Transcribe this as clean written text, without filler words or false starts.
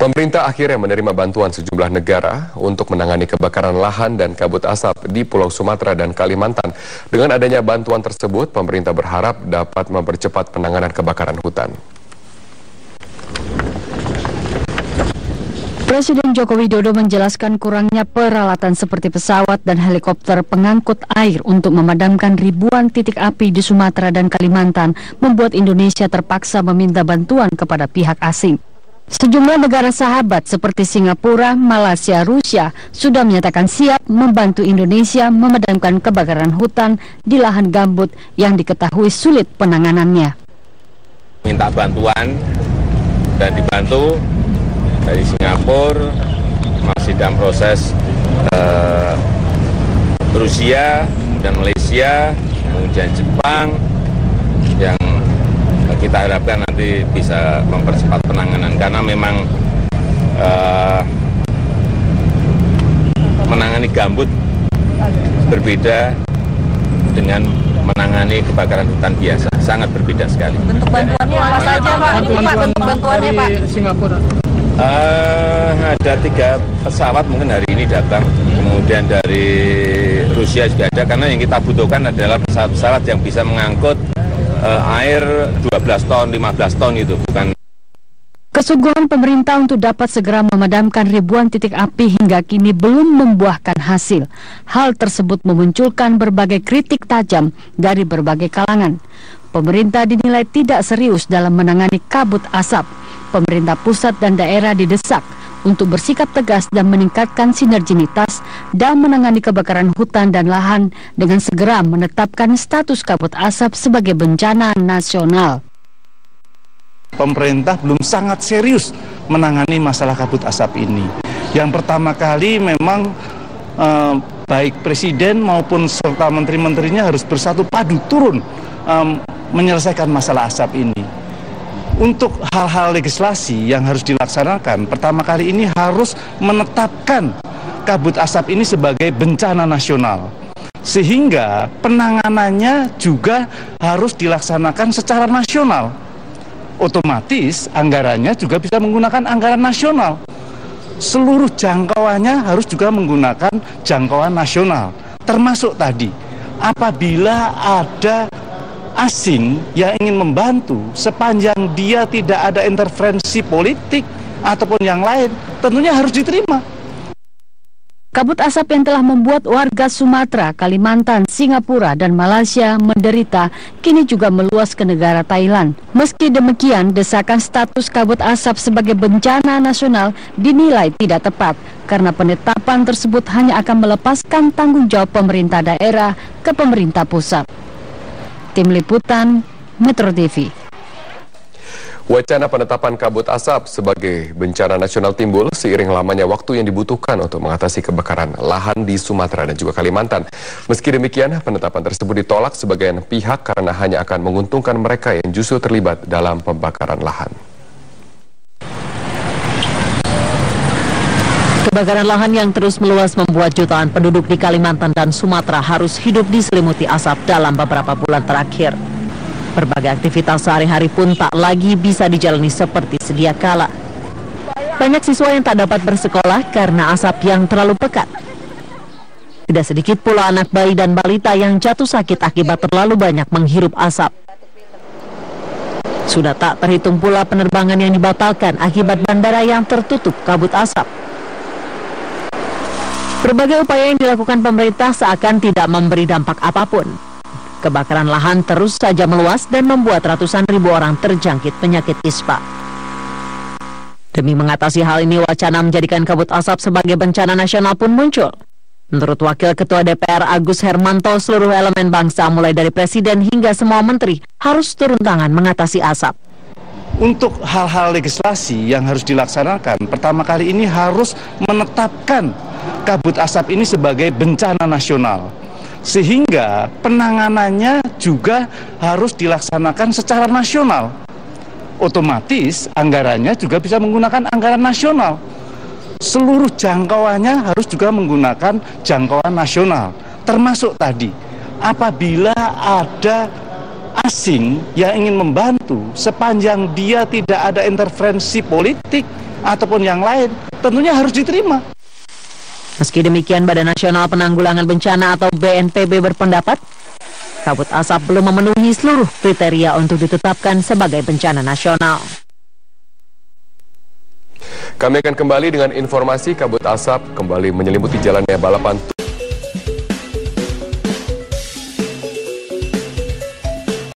Pemerintah akhirnya menerima bantuan sejumlah negara untuk menangani kebakaran lahan dan kabut asap di Pulau Sumatera dan Kalimantan. Dengan adanya bantuan tersebut, pemerintah berharap dapat mempercepat penanganan kebakaran hutan. Presiden Joko Widodo menjelaskan kurangnya peralatan seperti pesawat dan helikopter pengangkut air untuk memadamkan ribuan titik api di Sumatera dan Kalimantan, membuat Indonesia terpaksa meminta bantuan kepada pihak asing. Sejumlah negara sahabat seperti Singapura, Malaysia, Rusia sudah menyatakan siap membantu Indonesia memadamkan kebakaran hutan di lahan gambut yang diketahui sulit penanganannya. Minta bantuan dan dibantu dari Singapura, masih dalam proses Rusia, kemudian Malaysia, kemudian Jepang, yang kita harapkan nanti bisa mempercepat penanganan, karena memang menangani gambut berbeda dengan menangani kebakaran hutan biasa, sangat berbeda sekali. Bentuk bantuannya apa saja, Pak? Ini Pak, bentuk bantuannya, Pak. Singapura. Ada 3 pesawat mungkin hari ini datang, kemudian dari Rusia juga ada, karena yang kita butuhkan adalah pesawat-pesawat yang bisa mengangkut air 12 ton, 15 ton itu, bukan. Kesungguhan pemerintah untuk dapat segera memadamkan ribuan titik api hingga kini belum membuahkan hasil. Hal tersebut memunculkan berbagai kritik tajam dari berbagai kalangan. Pemerintah dinilai tidak serius dalam menangani kabut asap. Pemerintah pusat dan daerah didesak untuk bersikap tegas dan meningkatkan sinergitas dan menangani kebakaran hutan dan lahan dengan segera menetapkan status kabut asap sebagai bencana nasional. Pemerintah belum sangat serius menangani masalah kabut asap ini. Yang pertama kali memang baik presiden maupun serta menteri-menterinya harus bersatu padu turun menyelesaikan masalah asap ini. Untuk hal-hal legislasi yang harus dilaksanakan, pertama kali ini harus menetapkan kabut asap ini sebagai bencana nasional. Sehingga penanganannya juga harus dilaksanakan secara nasional. Otomatis anggarannya juga bisa menggunakan anggaran nasional. Seluruh jangkauannya harus juga menggunakan jangkauan nasional. Termasuk tadi, apabila ada asing yang ingin membantu, sepanjang dia tidak ada intervensi politik ataupun yang lain, tentunya harus diterima. Kabut asap yang telah membuat warga Sumatera, Kalimantan, Singapura, dan Malaysia menderita, kini juga meluas ke negara Thailand. Meski demikian, desakan status kabut asap sebagai bencana nasional dinilai tidak tepat, karena penetapan tersebut hanya akan melepaskan tanggung jawab pemerintah daerah ke pemerintah pusat. Tim Liputan, Metro TV. Wacana penetapan kabut asap sebagai bencana nasional timbul seiring lamanya waktu yang dibutuhkan untuk mengatasi kebakaran lahan di Sumatera dan juga Kalimantan. Meski demikian, penetapan tersebut ditolak sebagian pihak karena hanya akan menguntungkan mereka yang justru terlibat dalam pembakaran lahan. Kebakaran lahan yang terus meluas membuat jutaan penduduk di Kalimantan dan Sumatera harus hidup diselimuti asap dalam beberapa bulan terakhir. Berbagai aktivitas sehari-hari pun tak lagi bisa dijalani seperti sedia kala. Banyak siswa yang tak dapat bersekolah karena asap yang terlalu pekat. Tidak sedikit pula anak bayi dan balita yang jatuh sakit akibat terlalu banyak menghirup asap. Sudah tak terhitung pula penerbangan yang dibatalkan akibat bandara yang tertutup kabut asap. Berbagai upaya yang dilakukan pemerintah seakan tidak memberi dampak apapun. Kebakaran lahan terus saja meluas dan membuat ratusan ribu orang terjangkit penyakit ispa. Demi mengatasi hal ini, wacana menjadikan kabut asap sebagai bencana nasional pun muncul. Menurut Wakil Ketua DPR Agus Hermanto, seluruh elemen bangsa mulai dari presiden hingga semua menteri harus turun tangan mengatasi asap. Untuk hal-hal legislasi yang harus dilaksanakan, pertama kali ini harus menetapkan kabut asap ini sebagai bencana nasional. Sehingga penanganannya juga harus dilaksanakan secara nasional. Otomatis anggarannya juga bisa menggunakan anggaran nasional. Seluruh jangkauannya harus juga menggunakan jangkauan nasional. Termasuk tadi, apabila ada asing yang ingin membantu, sepanjang dia tidak ada intervensi politik ataupun yang lain, tentunya harus diterima. Meski demikian, Badan Nasional Penanggulangan Bencana atau BNPB berpendapat kabut asap belum memenuhi seluruh kriteria untuk ditetapkan sebagai bencana nasional. Kami akan kembali dengan informasi kabut asap kembali menyelimuti jalannya balapan